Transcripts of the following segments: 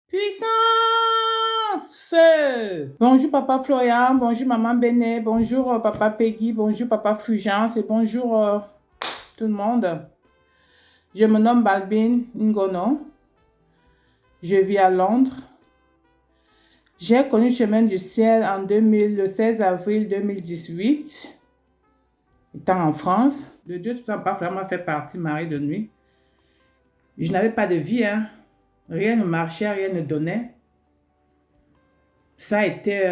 Puissance! Feu! Bonjour Papa Florian, bonjour Maman Benet, bonjour Papa Peggy, bonjour Papa Fulgence et bonjour tout le monde. Je me nomme Balbine Ngono. Je vis à Londres. J'ai connu Chemin du Ciel le 16 avril 2018, étant en France. De Dieu tout Papa Florian m'a fait partie Marie de nuit. Je n'avais pas de vie, hein. Rien ne marchait, rien ne donnait. Ça a été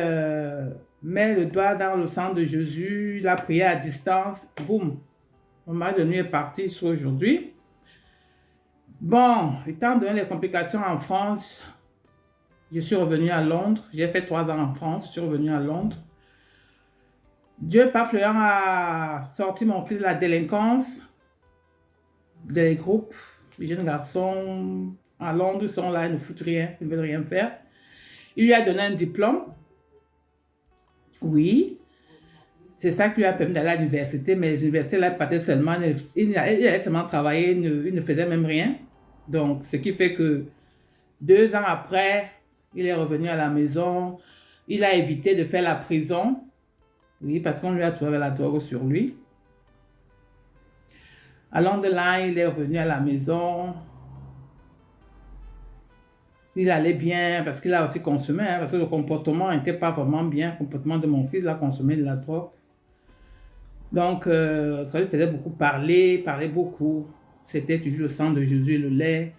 mets le doigt dans le sang de Jésus, la prière à distance, boum. Mon mari de nuit est parti jusqu'à aujourd'hui. Bon, étant donné les complications en France, je suis revenue à Londres. J'ai fait 3 ans en France, je suis revenue à Londres. Dieu, Papa Florian, a sorti mon fils de la délinquance, des groupes. Les jeunes garçons à Londres sont là, ils ne foutent rien, ils ne veulent rien faire. Il lui a donné un diplôme. Oui. C'est ça qui lui a permis d'aller à l'université, mais les universités, là, il partait seulement, il allait seulement travailler, il ne faisait même rien. Donc, ce qui fait que 2 ans après, il est revenu à la maison. Il a évité de faire la prison. Oui, parce qu'on lui a trouvé la drogue sur lui. Along the line, il est revenu à la maison. Il allait bien parce qu'il a aussi consommé, hein, parce que le comportement n'était pas vraiment bien. Le comportement de mon fils, il a consommé de la drogue. Donc, ça lui faisait beaucoup parler beaucoup. C'était toujours le sang de Jésus et le lait.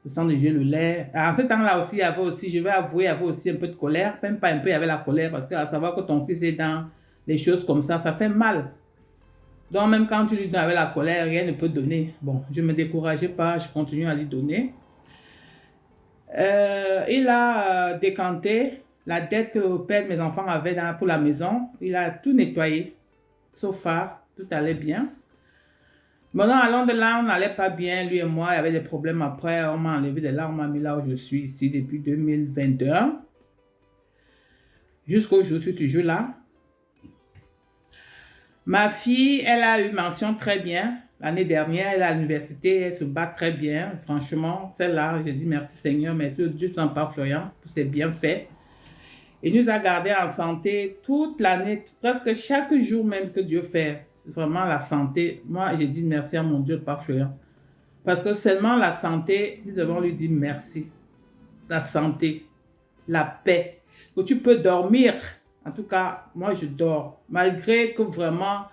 Le sang de Jésus et le lait. En ce temps-là aussi, il y avait aussi, je vais avouer, il y avait aussi un peu de colère. Même pas un peu, il y avait la colère parce que à savoir que ton fils est dans les choses comme ça fait mal. Donc, même quand tu lui donnes avec la colère, rien ne peut donner. Bon, je ne me décourageais pas, je continue à lui donner. Il a décanté la dette que le père de mes enfants avait pour la maison. Il a tout nettoyé. Sauf ça, tout allait bien. Maintenant, allant de là, on n'allait pas bien, lui et moi. Il y avait des problèmes après. On m'a enlevé de là, on m'a mis là où je suis ici depuis 2021. Jusqu'au jour où je suis toujours là. Ma fille, elle a eu mention très bien. L'année dernière, elle est à l'université, elle se bat très bien. Franchement, celle-là, je dis merci Seigneur, merci Dieu t'en parle Florian pour ses bienfaits. Il nous a gardés en santé toute l'année, presque chaque jour même que Dieu fait. Vraiment la santé. Moi, j'ai dit merci à mon Dieu de Papa Florian. Parce que seulement la santé, nous devons lui dire merci. La santé, la paix. Que tu peux dormir. En tout cas, moi, je dors. Malgré que vraiment,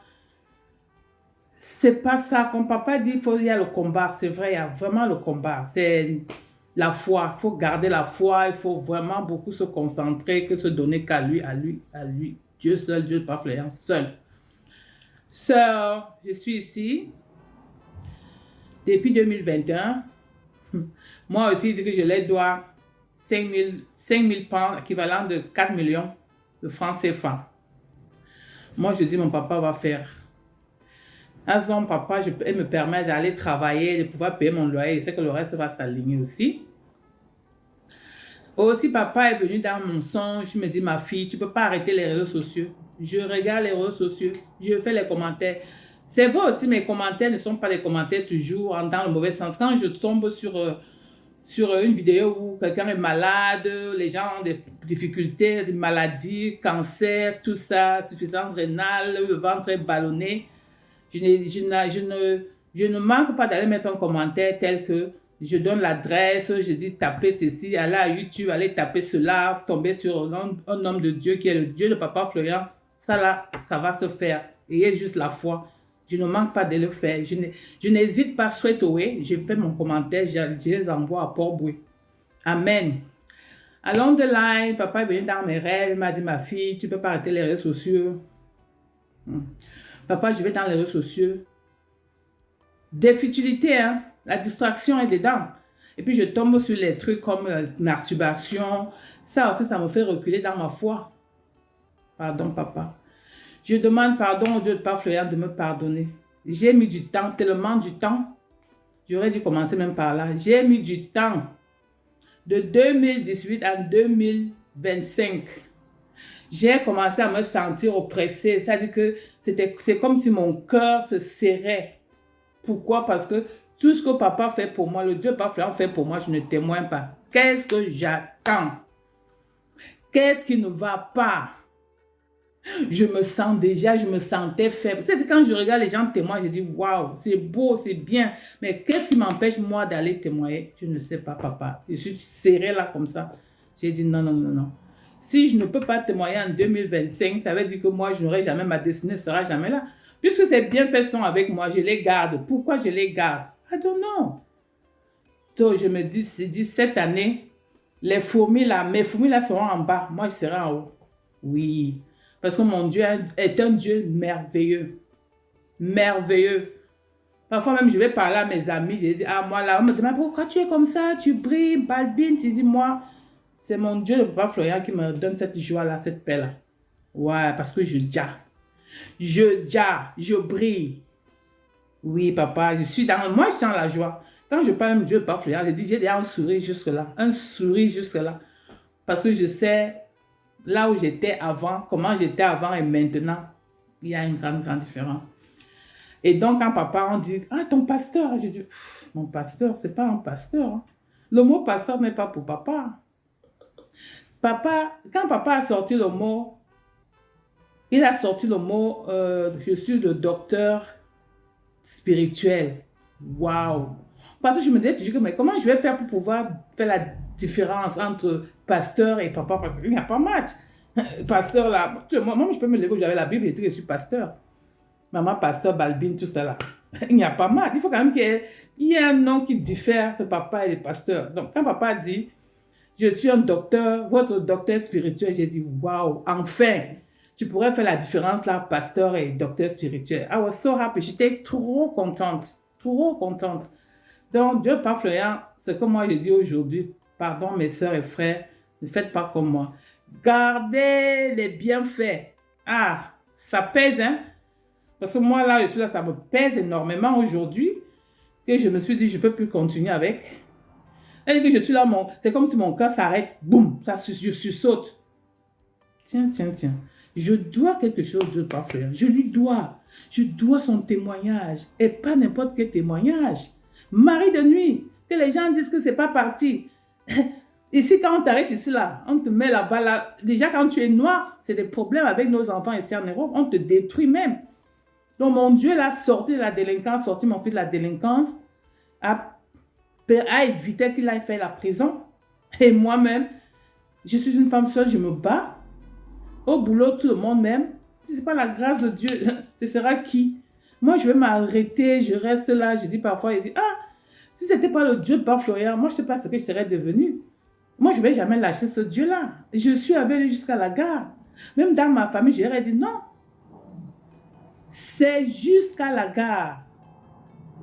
c'est pas ça. Comme papa dit, il y a le combat. C'est vrai, il y a vraiment le combat. C'est la foi. Il faut garder la foi. Il faut vraiment beaucoup se concentrer, que se donner qu'à lui, à lui, à lui. Dieu seul, Dieu pas fléant, seul. Sœur, je suis ici depuis 2021. Moi aussi, je dis que je les dois 5 000 pounds, équivalent de 4 millions de francs CFA. Moi, je dis, mon papa va faire. À ce moment, papa, il me permet d'aller travailler, de pouvoir payer mon loyer. Je sais que le reste va s'aligner aussi. Aussi, papa est venu dans mon songe. Je me dis, ma fille, tu ne peux pas arrêter les réseaux sociaux. Je regarde les réseaux sociaux. Je fais les commentaires. C'est vrai aussi, mes commentaires ne sont pas des commentaires toujours dans le mauvais sens. Quand je tombe sur une vidéo où quelqu'un est malade, les gens ont des difficultés, des maladies, cancer, tout ça, insuffisance rénale, le ventre est ballonné, je ne manque pas d'aller mettre un commentaire tel que je donne l'adresse, je dis tapez ceci, allez à YouTube, allez taper cela, tomber sur un homme de Dieu qui est le Dieu de Papa Florian. Ça là, ça va se faire. Ayez juste la foi. Je ne manque pas de le faire. Je n'hésite pas straight away. Je fais mon commentaire, je les envoie à Port-Boué. Amen. Along the line, papa est venu dans mes rêves, il m'a dit, ma fille, tu ne peux pas arrêter les réseaux sociaux. Papa, je vais dans les réseaux sociaux. Des futilités, hein. La distraction est dedans. Et puis je tombe sur les trucs comme masturbation. Ça aussi, ça me fait reculer dans ma foi. Pardon, papa. Je demande pardon au Dieu de Papa Florian de me pardonner. J'ai mis du temps, tellement du temps. J'aurais dû commencer même par là. J'ai mis du temps. De 2018 à 2025. J'ai commencé à me sentir oppressée. C'est-à-dire que c'est comme si mon cœur se serrait. Pourquoi? Parce que tout ce que papa fait pour moi, le Dieu Papa Florian fait pour moi, je ne témoigne pas. Qu'est-ce que j'attends? Qu'est-ce qui ne va pas? Je me sentais faible. C'est quand je regarde les gens témoigner, je dis, waouh, c'est beau, c'est bien. Mais qu'est-ce qui m'empêche, moi, d'aller témoigner? Je ne sais pas, papa. Je suis serrée là comme ça. J'ai dit, non, non, non, non. Si je ne peux pas témoigner en 2025, ça veut dire que moi, je n'aurai jamais, ma destinée ne sera jamais là. Puisque ces bienfaits sont avec moi, je les garde. Pourquoi je les garde? I don't know. Donc, je me dis, cette année, mes fourmis là seront en bas. Moi, je serai en haut. Oui. Parce que mon Dieu est un Dieu merveilleux. Merveilleux. Parfois même, je vais parler à mes amis. Je dis, moi là, on me demande pourquoi tu es comme ça, tu brilles, Balbine. Tu dis, moi, c'est mon Dieu, le papa Florian, qui me donne cette joie-là, cette paix-là. Ouais, parce que je brille. Oui, papa, je suis dans la joie. Quand je parle de Dieu, le papa Florian, je dis, j'ai déjà un sourire jusque-là. Un sourire jusque-là. Parce que je sais là où j'étais avant, comment j'étais avant et maintenant, il y a une grande, grande différence. Et donc, quand papa, on dit, ton pasteur, je dis, mon pasteur, c'est pas un pasteur. Hein. Le mot pasteur n'est pas pour papa. Quand papa a sorti le mot, il a sorti le mot, je suis le docteur spirituel. Waouh! Parce que je me disais toujours, mais comment je vais faire pour pouvoir faire la différence entre pasteur et papa? Parce qu'il n'y a pas match. Pasteur là, moi je peux me lever où j'avais la Bible et dire que je suis pasteur. Maman, pasteur, Balbine, tout ça là. Il n'y a pas match. Il faut quand même qu'il y ait un nom qui diffère de papa et le pasteur. Donc quand papa dit, je suis un docteur, votre docteur spirituel, j'ai dit, waouh, enfin, tu pourrais faire la différence là, pasteur et docteur spirituel. I was so happy. J'étais trop contente. Trop contente. Donc, Dieu, Père Florian, c'est comme moi je dis aujourd'hui, pardon mes soeurs et frères, ne faites pas comme moi. Gardez les bienfaits. Ça pèse, hein? Parce que moi, là, je suis là, ça me pèse énormément aujourd'hui, que je me suis dit, je ne peux plus continuer avec. Et que je suis là, c'est comme si mon cœur s'arrête, boum, je saute. Tiens. Je dois quelque chose, Dieu, Père Florian. Je lui dois. Je dois son témoignage. Et pas n'importe quel témoignage. Marie de nuit, que les gens disent que c'est pas parti. Ici, quand on t'arrête ici, là, on te met là-bas, là. Déjà, quand tu es noir, c'est des problèmes avec nos enfants ici en Europe. On te détruit même. Donc, mon Dieu l'a sorti de la délinquance, sorti mon fils de la délinquance, a évité qu'il aille faire la prison. Et moi-même, je suis une femme seule, je me bats. Au boulot, tout le monde m'aime. Si ce n'est pas la grâce de Dieu, ce sera qui? Moi, je vais m'arrêter, je reste là, je dis parfois, il dit, si ce n'était pas le Dieu de Père Florian, moi, je ne sais pas ce que je serais devenue. Moi, je ne vais jamais lâcher ce Dieu-là. Je suis avec lui jusqu'à la gare. Même dans ma famille, je leur ai dit, non. C'est jusqu'à la gare.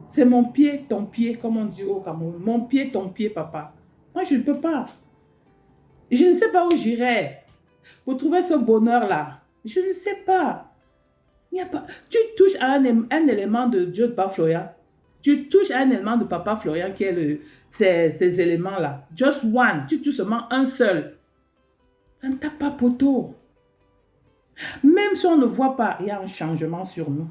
C'est mon pied, ton pied, comme on dit au Cameroun. Mon pied, ton pied, papa. Moi, je ne peux pas. Je ne sais pas où j'irai pour trouver ce bonheur-là. Je ne sais pas. Il n'y a pas. Tu touches à un élément de Dieu de Papa Florian. Tu touches à un élément de Papa Florian qui est ces éléments-là. Just one. Tu touches seulement un seul. Ça ne tape pas poteau. Même si on ne voit pas, il y a un changement sur nous.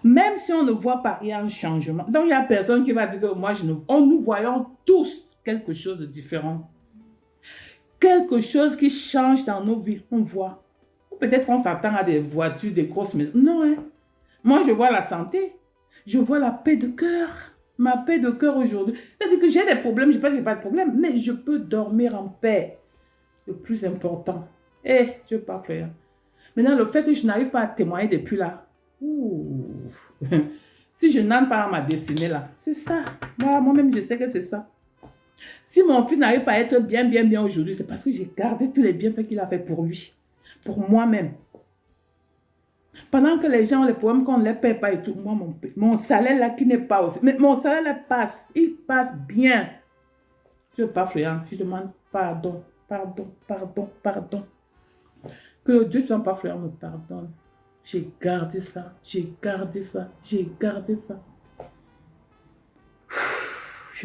Même si on ne voit pas, il y a un changement. Donc, il n'y a personne qui va dire que moi, nous voyons tous quelque chose de différent. Quelque chose qui change dans nos vies, on voit. Ou peut-être on s'attend à des voitures, des grosses maisons. Non, hein. Moi, je vois la santé. Je vois la paix de cœur. Ma paix de cœur aujourd'hui. C'est-à-dire que j'ai des problèmes, je ne dis pas que je n'ai pas de problème, mais je peux dormir en paix. Le plus important. Dieu parfait. Maintenant, le fait que je n'arrive pas à témoigner depuis là, si je n'entre pas dans ma destinée là, c'est ça. Moi-même, je sais que c'est ça. Si mon fils n'arrive pas à être bien aujourd'hui, c'est parce que j'ai gardé tous les bienfaits qu'il a fait pour lui, pour moi-même. Pendant que les gens ont les problèmes qu'on ne les paie pas et tout, moi, mon salaire là qui n'est pas aussi, mais mon salaire là passe, il passe bien. Je ne veux pas Florian, je demande pardon. Que le Dieu de ton Père Florian me pardonne. J'ai gardé ça. Je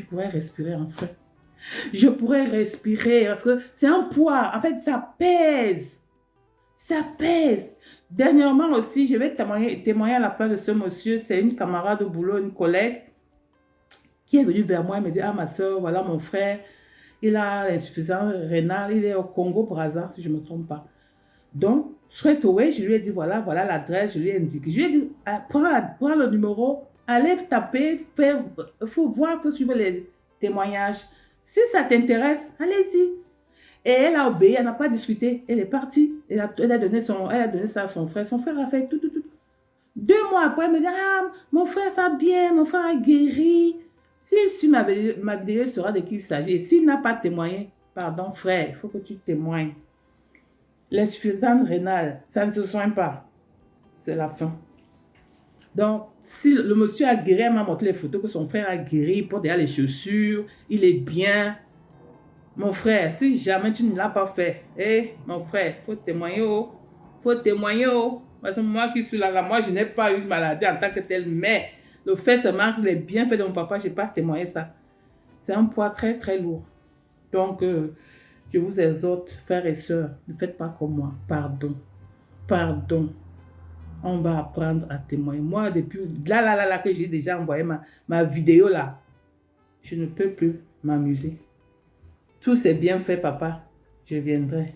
pourrais respirer en fait. Je pourrais respirer parce que c'est un poids. En fait, ça pèse. Dernièrement aussi, je vais témoigner à la place de ce monsieur. C'est une camarade de boulot, une collègue qui est venue vers moi et me dit, ma soeur, voilà mon frère. Il a l'insuffisance rénale. Il est au Congo-Brazza, si je ne me trompe pas. Donc, straight away, je lui ai dit, voilà l'adresse, je lui ai indiqué. Je lui ai dit, ah, prends le numéro, allez taper, il faut voir, il faut suivre les témoignages. Si ça t'intéresse, allez-y. Et elle a obéi, elle n'a pas discuté, elle est partie. Elle a donné ça à son frère. Son frère a fait tout. 2 mois après, elle me dit, ah, mon frère va bien, mon frère a guéri. S'il suit ma vidéo, il saura de qui il s'agit. S'il n'a pas témoigné, pardon frère, il faut que tu témoignes. L'insuffisance rénale, ça ne se soigne pas. C'est la fin. Donc, si le monsieur a guéri, elle m'a montré les photos que son frère a guéri, il porte déjà les chaussures, il est bien. Mon frère, si jamais tu ne l'as pas fait, mon frère, il faut témoigner. Faut témoigner. Parce que moi qui suis là, moi, je n'ai pas eu de maladie en tant que telle, mais le fait seulement que les bienfaits de mon papa, je n'ai pas témoigné ça. C'est un poids très, très lourd. Donc, je vous exhorte, frères et sœurs, ne faites pas comme moi. Pardon. On va apprendre à témoigner. Moi, depuis là, que j'ai déjà envoyé ma vidéo là, je ne peux plus m'amuser. Tout c'est bien fait, papa. Je viendrai.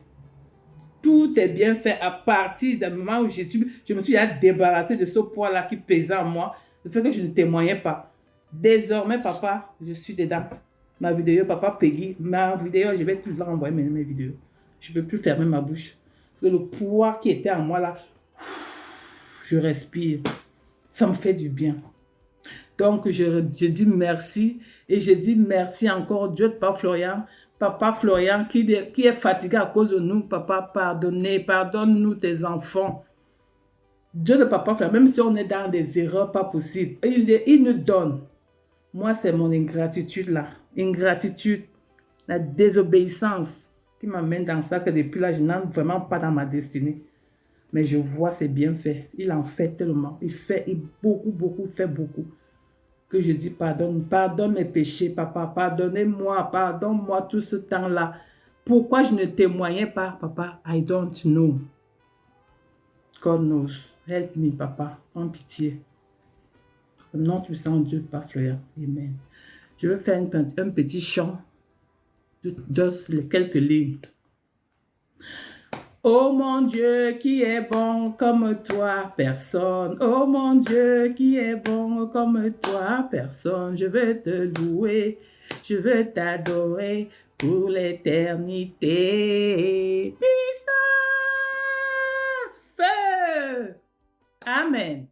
Tout est bien fait à partir du moment où je me suis débarrassé de ce poids-là qui pesait en moi. Le fait que je ne témoignais pas. Désormais, papa, je suis dedans. Ma vidéo, papa Peggy, ma vidéo, je vais tout le temps envoyer mes vidéos. Je ne peux plus fermer ma bouche. Parce que le poids qui était en moi là, je respire. Ça me fait du bien. Donc, je dis merci et je dis merci encore Dieu de Papa Florian qui est fatigué à cause de nous. Papa, pardonne-nous tes enfants. Dieu de Papa Florian, même si on est dans des erreurs pas possibles, il nous donne. Moi, c'est mon ingratitude là. Ingratitude, la désobéissance qui m'amène dans ça que depuis là, je n'entre vraiment pas dans ma destinée. Mais je vois ses bienfaits. Il en fait tellement. Il fait beaucoup, fait beaucoup. Que je dis pardonne mes péchés, papa. Pardonne-moi tout ce temps-là. Pourquoi je ne témoignais pas, papa? I don't know. God knows. Help me, papa. En pitié. Au nom puissant de Dieu, Papa Florian. Amen. Je vais faire un petit chant de quelques lignes. Oh mon Dieu, qui est bon comme toi, personne. Oh mon Dieu, qui est bon comme toi, personne. Je veux te louer, je veux t'adorer pour l'éternité. Puissance, feu. Amen.